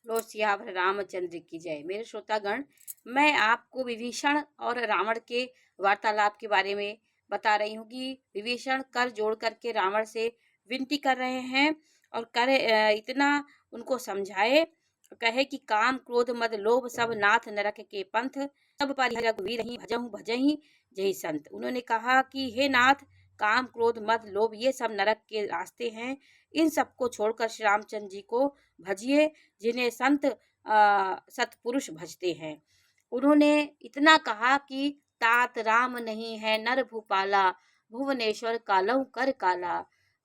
बोलो सियावर रामचंद्र की जय। मेरे श्रोतागण, मैं आपको विभीषण और रावण के वार्तालाप के बारे में बता रही हूँ कि विभीषण कर जोड़ करके रावण से विनती कर रहे हैं और इतना उनको समझाए, कहे कि काम क्रोध मद लोभ सब नाथ नरक के पंथ, सब पर रघुवीर ही भजहु भजहि जय संत। उन्होंने कहा कि हे नाथ, काम क्रोध मद लोभ ये सब नरक के रास्ते हैं, इन सबको छोड़कर श्री रामचंद्र जी को भजिए, जिन्हें संत सतपुरुष भजते हैं। उन्होंने इतना कहा कि तात राम नहीं है नर भूपाला, भुवनेश्वर कालहु कर काला,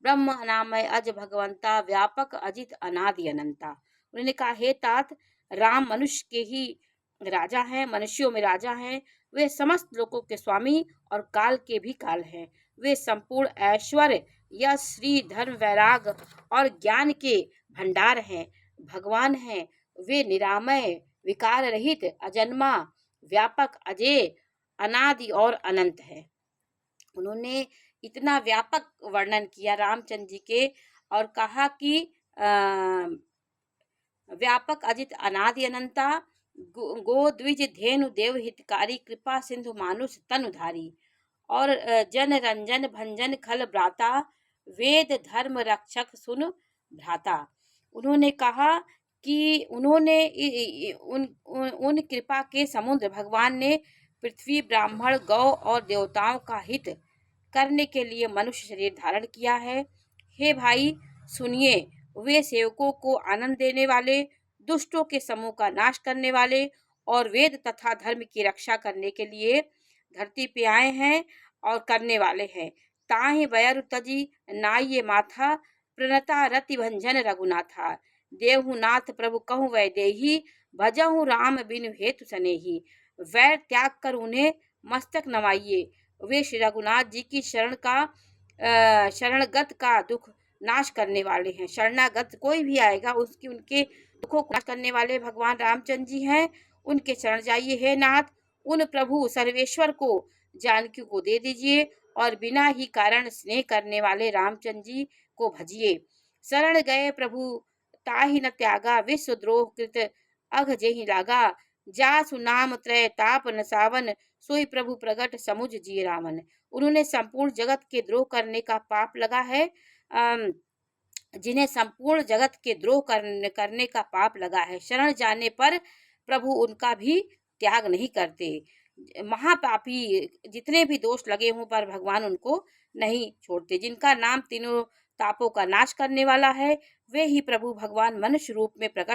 ब्रह्म अनामय अज भगवंता, व्यापक अजित अनादि अनंता। उन्होंने कहा, हे तात, राम मनुष्य के ही राजा हैं, मनुष्यों में राजा हैं, वे समस्त लोगों के स्वामी और काल के भी काल हैं। वे संपूर्ण ऐश्वर्य, यश, श्री, धर्म, वैराग और ज्ञान के भंडार हैं, भगवान हैं। वे निरामय, विकार रहित, अजन्मा, व्यापक, अजेय, अनादि और अनंत है। उन्होंने इतना व्यापक वर्णन किया रामचंद्र जी के और कहा कि व्यापक अजित अनादि अनंता, गो द्विज धेनु देव हितकारी, कृपा सिंधु मानुष तनुधारी, और जन रंजन भंजन खल ब्राता, वेद धर्म रक्षक सुन भ्राता। उन्होंने कहा कि उन्होंने उन कृपा के समुद्र भगवान ने पृथ्वी, ब्राह्मण, गौ और देवताओं का हित करने के लिए मनुष्य शरीर धारण किया है। हे भाई सुनिए, वे सेवकों को आनंद देने वाले, दुष्टों के समूह का नाश करने वाले और वेद तथा धर्म की रक्षा करने के लिए धरती पे आए हैं और करने वाले हैं। ताहि बयरु तजी नाये माथा, प्रणता रति भंजन रघुनाथा, देहु नाथ प्रभु कहूँ वैदेही, भजहु राम बिनु हेतु सनेही। वैर त्याग कर उन्हें मस्तक नवाइए, वे श्री रघुनाथ जी की शरणगत का दुख नाश करने वाले हैं। शरणागत कोई भी आएगा उनके दुखों को नाश करने वाले भगवान रामचंद्र जी हैं। उनके शरण जाइए हे नाथ, उन प्रभु सर्वेश्वर को जानकी को दे दीजिए और बिना ही कारण स्नेह करने वाले रामचंद्र जी को भजिए। शरण गए प्रभु ताहि न त्यागा, विश्व द्रोह कृत अघ जेहि लागा, जासु नाम त्रय ताप न सावन, सोई प्रभु प्रगट समुझ जी रावण। उन्होंने संपूर्ण जगत के द्रोह करने का पाप लगा है। जिन्हें संपूर्ण जगत के द्रोह करने का पाप लगा है, शरण जाने पर प्रभु उनका भी त्याग नहीं करते। महापापी जितने भी दोष लगे हों पर भगवान उनको नहीं छोड़ते। जिनका नाम तीनों तापों का नाश करने वाला है, वे ही प्रभु भगवान मनुष्य रूप में प्रकट